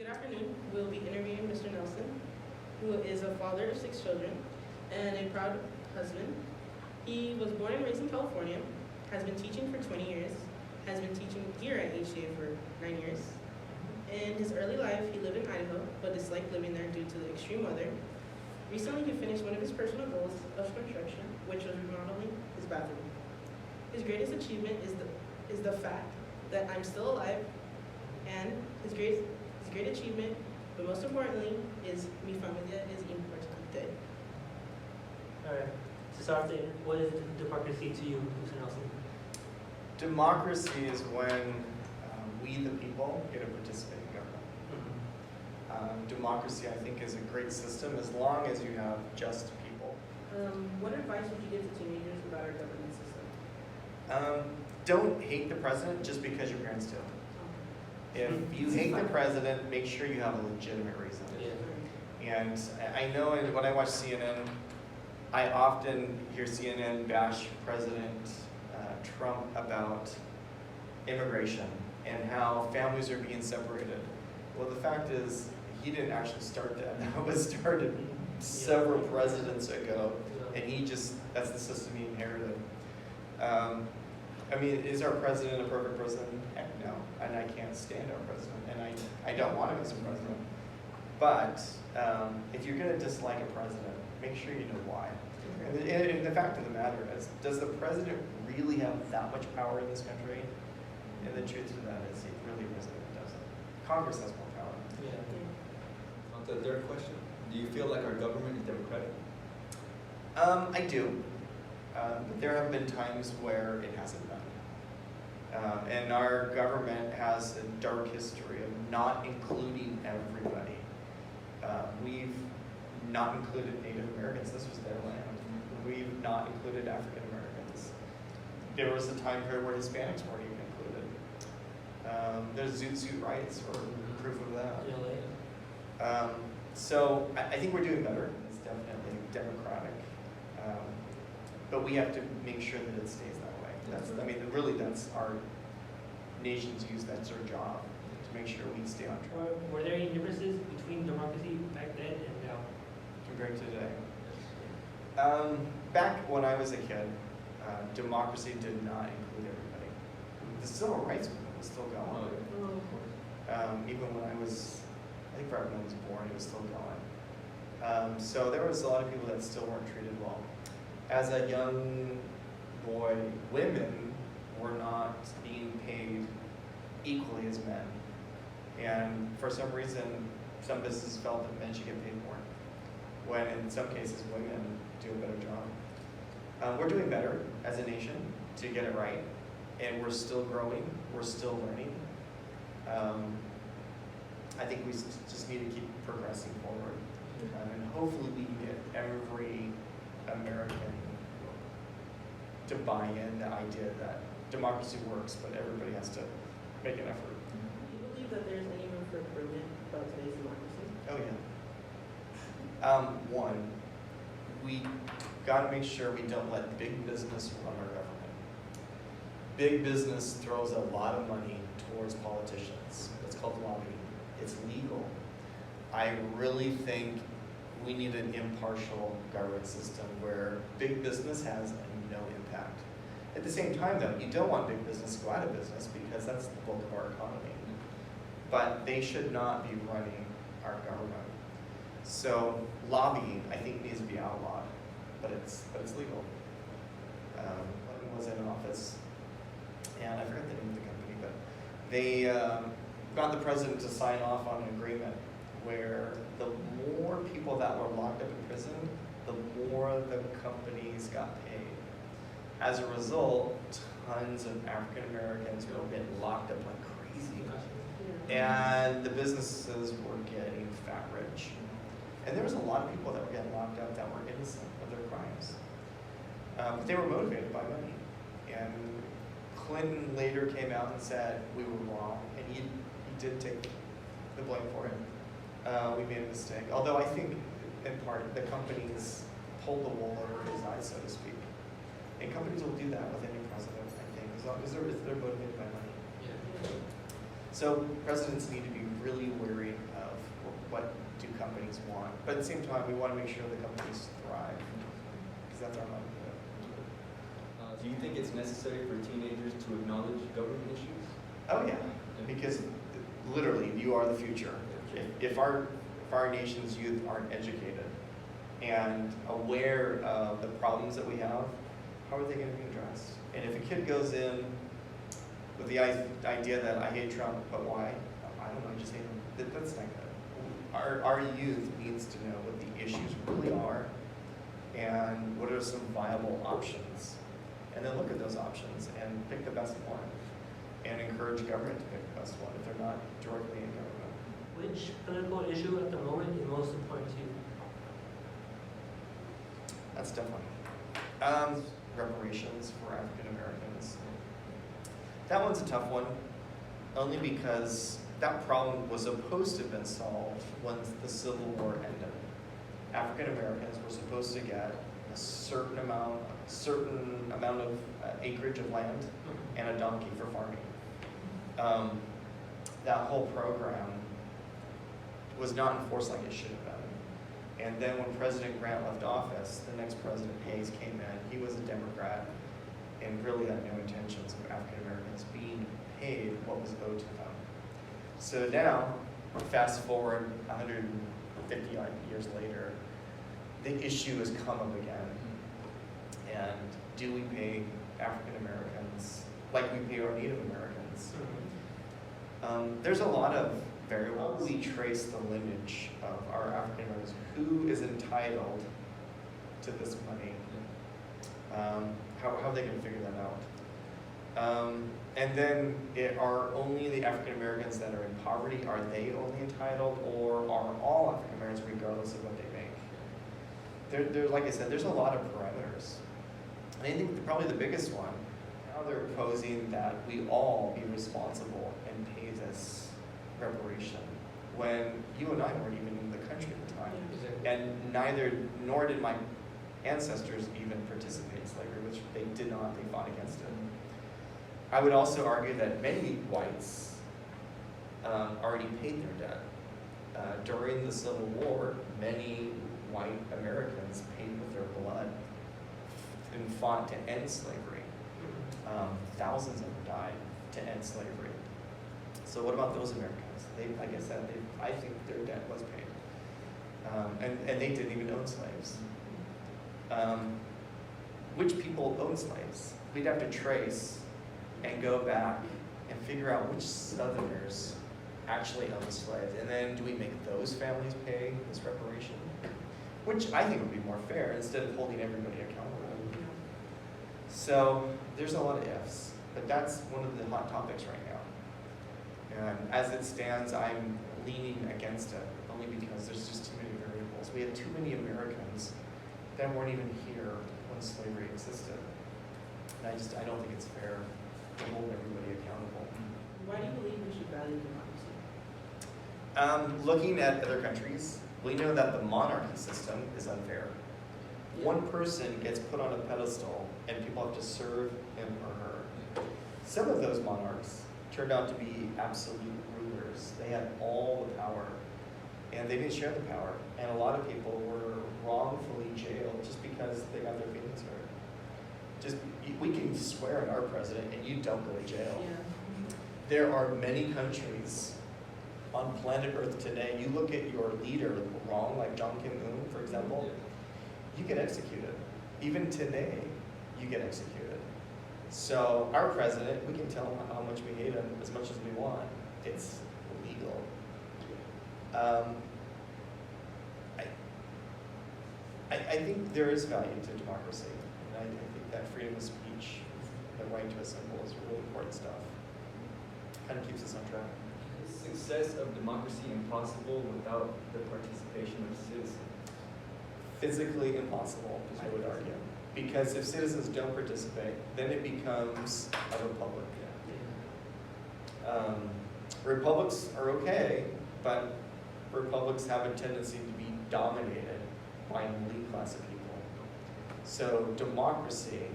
Good afternoon. We'll be interviewing Mr. Nelson, who is a father of 6 children and a proud husband. He was born and raised in California, has been teaching for 20 years, has been teaching here at HCA for 9 years. In his early life, he lived in Idaho, but disliked living there due to the extreme weather. Recently, he finished one of his personal goals of construction, which was remodeling his bathroom. His greatest achievement is the fact that I'm still alive, and his great achievement, but most importantly, is mi familia es importante. All right. To start, what is democracy to you, Mr. Nelson? Democracy is when we, the people, get to participate in government. Democracy, I think, is a great system as long as you have just people. What advice would you give to teenagers about our government system? Don't hate the president just because your parents do. If you hate the president, make sure you have a legitimate reason. Yeah. And I know when I watch CNN, I often hear CNN bash President Trump about immigration and how families are being separated. Well, the fact is, he didn't actually start that. That was started several presidents ago, and that's the system he inherited. I mean, is our president a perfect president? Heck no, and I can't stand our president, and I don't want him as a president. But if you're gonna dislike a president, make sure you know why. And the fact of the matter is, does the president really have that much power in this country? And the truth of that is, he really doesn't. Congress has more power. Yeah. On the third question, do you feel like our government is democratic? I do. But there have been times where it hasn't been. And our government has a dark history of not including everybody. We've not included Native Americans. This was their land. We've not included African Americans. There was a time period where Hispanics weren't even included. There's Zoot Suit rights or proof of that. So I think we're doing better. It's definitely democratic. But we have to make sure that it stays that way. That's our nation's use. That's our job, to make sure we stay on track. Were there any differences between democracy back then and now? Compared to today. Back when I was a kid, democracy did not include everybody. The civil rights movement was still going. Even when I think right when I was born, it was still going. So there was a lot of people that still weren't treated well. As a young boy, women were not being paid equally as men. And for some reason, some businesses felt that men should get paid more, when in some cases, women do a better job. We're doing better as a nation to get it right, and we're still growing, we're still learning. I think we just need to keep progressing forward. And hopefully we can get every American to buy in the idea that democracy works, but everybody has to make an effort. Do you believe that there's any room for improvement about today's democracy? Oh yeah. One, we got to make sure we don't let big business run our government. Big business throws a lot of money towards politicians. It's called lobbying. It's legal. I really think we need an impartial government system where big business has no impact. At the same time, though, you don't want big business to go out of business because that's the bulk of our economy. But they should not be running our government. So lobbying, I think, needs to be outlawed, but it's legal. Clinton was in office, and I forgot the name of the company, but they got the president to sign off on an agreement where the more people that were locked up in prison, the more the companies got paid. As a result, tons of African Americans were getting locked up like crazy. And the businesses were getting fat rich. And there was a lot of people that were getting locked up that were innocent of their crimes. But they were motivated by money. And Clinton later came out and said, we were wrong. And he did take the blame for it. We made a mistake. Although I think, in part, the companies pulled the wool over his eyes, so to speak. And companies will do that with any president, I think, as long as they're motivated by money. Yeah. So presidents need to be really wary of what do companies want. But at the same time, we want to make sure the companies thrive, because that's our livelihood. Do you think it's necessary for teenagers to acknowledge government issues? Oh yeah, because literally, you are the future. If our nation's youth aren't educated and aware of the problems that we have, how are they going to be addressed? And if a kid goes in with the idea that I hate Trump, but why? I don't know, I just hate him. That's not good. Our youth needs to know what the issues really are and what are some viable options. And then look at those options and pick the best one and encourage government to pick the best one if they're not directly in government. Which political issue at the moment is most important to you? That's a tough one. Reparations for African Americans. That one's a tough one, only because that problem was supposed to have been solved once the Civil War ended. African Americans were supposed to get a certain amount of acreage of land and a donkey for farming. That whole program was not enforced like it should have been. And then when President Grant left office, the next President Hayes came in. He was a Democrat and really had no intentions of African Americans being paid what was owed to them. So now, fast forward 150 odd years later, the issue has come up again. And do we pay African Americans like we pay our Native Americans? There's a lot of variables. We trace the lineage of our African Americans. Who is entitled to this money? How are they going to figure that out? And then are only the African Americans that are in poverty, are they only entitled, or are all African Americans regardless of what they make? There, like I said, there's a lot of parameters. And I think probably the biggest one, now they're proposing that we all be responsible and pay this reparation when you and I weren't even in the country at the time. And nor did my ancestors even participate in slavery, which they did not, they fought against it. I would also argue that many whites already paid their debt. During the Civil War, many white Americans paid with their blood and fought to end slavery. Thousands of them died to end slavery. So what about those Americans? Like I said, I think their debt was paid. And they didn't even own slaves. Which people owned slaves? We'd have to trace and go back and figure out which Southerners actually owned slaves. And then do we make those families pay this reparation? Which I think would be more fair instead of holding everybody accountable. So there's a lot of ifs, but that's one of the hot topics right now. And as it stands, I'm leaning against it, only because there's just too many variables. We have too many Americans that weren't even here when slavery existed. And I don't think it's fair to hold everybody accountable. Why do you believe we should value democracy? Looking at other countries, we know that the monarchy system is unfair. Yeah. One person gets put on a pedestal and people have to serve him or her. Some of those monarchs turned out to be absolute rulers. They had all the power and they didn't share the power. And a lot of people were wrongfully jailed just because they got their feelings hurt. We can swear at our president and you don't go to jail. Yeah. There are many countries on planet Earth today. You look at your leader wrong, like John Kim-un, for example, you get executed. Even today, you get executed. So our president, we can tell him how much we hate him as much as we want. It's illegal. I think there is value to democracy. And I think that freedom of speech, the right to assemble is really important stuff. Kind of keeps us on track. Is success of democracy impossible without the participation of citizens? Physically impossible, I would argue. Because if citizens don't participate, then it becomes a republic. Republics are okay, but republics have a tendency to be dominated by an elite class of people. So democracy,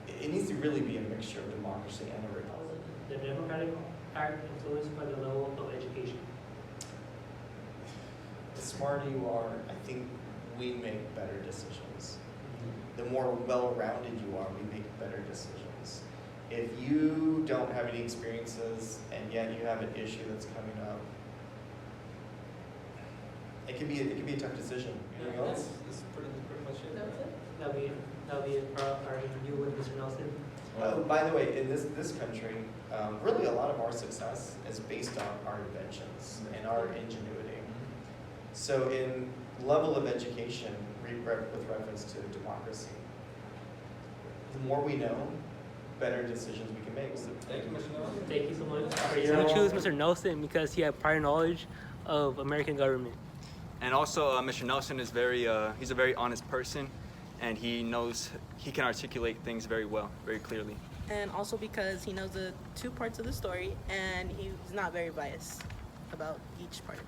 it needs to really be a mixture of democracy and a republic. The Democratic impact influenced by the level of education? The smarter you are, I think we make better decisions. The more well-rounded you are, we make better decisions. If you don't have any experiences and yet you have an issue that's coming up, it can be a tough decision. Anything else? That's pretty much it. That was it? That'll be it for our interview with Mr. Nelson. Oh, by the way, in this country, really a lot of our success is based on our inventions and our ingenuity. So in level of education, with reference to democracy, the more we know, better decisions we can make. So Thank you, Mr. Nelson. Thank you so much. You're We choose welcome. Mr. Nelson because he had prior knowledge of American government. And also, Mr. Nelson is he's a very honest person, and he can articulate things very well, very clearly. And also because he knows the two parts of the story and he's not very biased about each part.